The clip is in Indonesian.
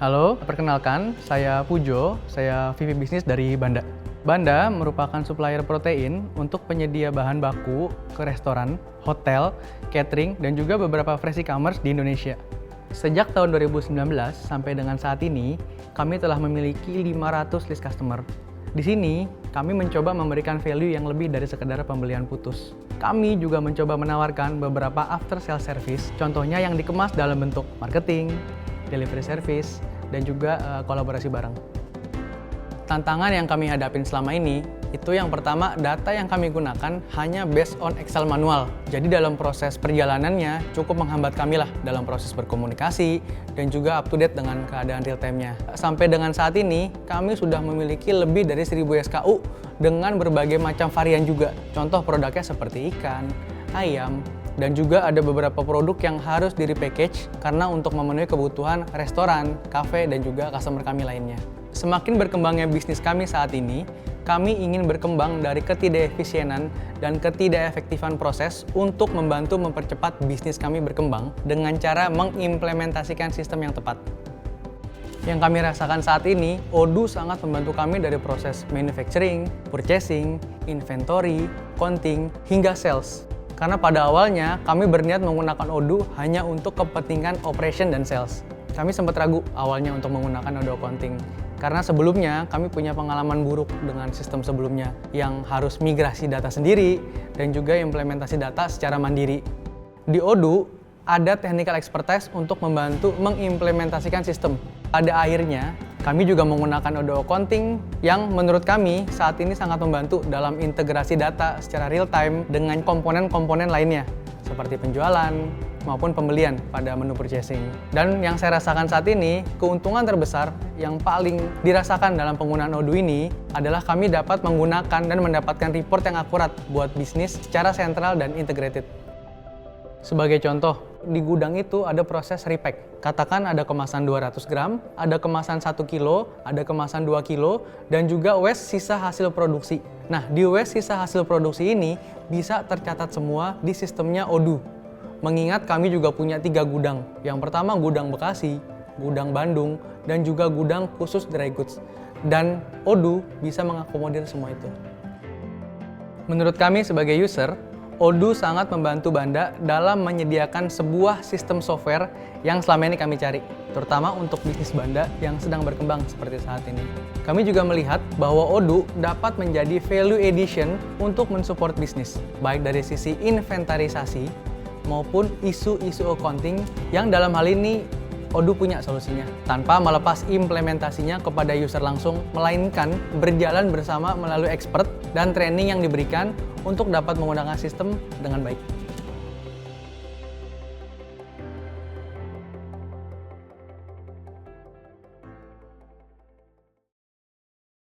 Halo, perkenalkan, saya Pujo, saya VP Bisnis dari Banda. Banda merupakan supplier protein untuk penyedia bahan baku ke restoran, hotel, catering, dan juga beberapa fresh e-commerce di Indonesia. Sejak tahun 2019 sampai dengan saat ini, kami telah memiliki 500 list customer. Di sini, kami mencoba memberikan value yang lebih dari sekedar pembelian putus. Kami juga mencoba menawarkan beberapa after sales service, contohnya yang dikemas dalam bentuk marketing, delivery service, dan juga kolaborasi bareng. Tantangan yang kami hadapin selama ini, itu yang pertama, data yang kami gunakan hanya based on Excel manual. Jadi dalam proses perjalanannya cukup menghambat kami lah dalam proses berkomunikasi dan juga up to date dengan keadaan real time-nya. Sampai dengan saat ini, kami sudah memiliki lebih dari 1000 SKU dengan berbagai macam varian juga. Contoh produknya seperti ikan, ayam, dan juga ada beberapa produk yang harus di-repackage karena untuk memenuhi kebutuhan restoran, kafe, dan juga customer kami lainnya. Semakin berkembangnya bisnis kami saat ini, kami ingin berkembang dari ketidakefisienan dan ketidakefektifan proses untuk membantu mempercepat bisnis kami berkembang dengan cara mengimplementasikan sistem yang tepat. Yang kami rasakan saat ini, Odoo sangat membantu kami dari proses manufacturing, purchasing, inventory, counting, hingga sales. Karena pada awalnya, kami berniat menggunakan Odoo hanya untuk kepentingan operation dan sales. Kami sempat ragu awalnya untuk menggunakan Odoo Accounting. Karena sebelumnya kami punya pengalaman buruk dengan sistem sebelumnya yang harus migrasi data sendiri dan juga implementasi data secara mandiri. Di Odoo ada technical expertise untuk membantu mengimplementasikan sistem. Pada akhirnya kami juga menggunakan Odoo Accounting yang menurut kami saat ini sangat membantu dalam integrasi data secara real time dengan komponen-komponen lainnya seperti penjualan maupun pembelian pada menu purchasing. Dan yang saya rasakan saat ini, keuntungan terbesar yang paling dirasakan dalam penggunaan Odoo ini adalah kami dapat menggunakan dan mendapatkan report yang akurat buat bisnis secara sentral dan integrated. Sebagai contoh, di gudang itu ada proses repack. Katakan ada kemasan 200 gram, ada kemasan 1 kilo, ada kemasan 2 kilo, dan juga waste sisa hasil produksi. Nah, di waste sisa hasil produksi ini bisa tercatat semua di sistemnya Odoo. Mengingat kami juga punya 3 gudang. Yang pertama gudang Bekasi, gudang Bandung, dan juga gudang khusus dry goods. Dan Odoo bisa mengakomodir semua itu. Menurut kami sebagai user, Odoo sangat membantu Banda dalam menyediakan sebuah sistem software yang selama ini kami cari, terutama untuk bisnis Banda yang sedang berkembang seperti saat ini. Kami juga melihat bahwa Odoo dapat menjadi value addition untuk mensupport bisnis, baik dari sisi inventarisasi maupun isu-isu accounting yang dalam hal ini Odoo punya solusinya tanpa melepas implementasinya kepada user langsung, melainkan berjalan bersama melalui expert dan training yang diberikan untuk dapat menggunakan sistem dengan baik.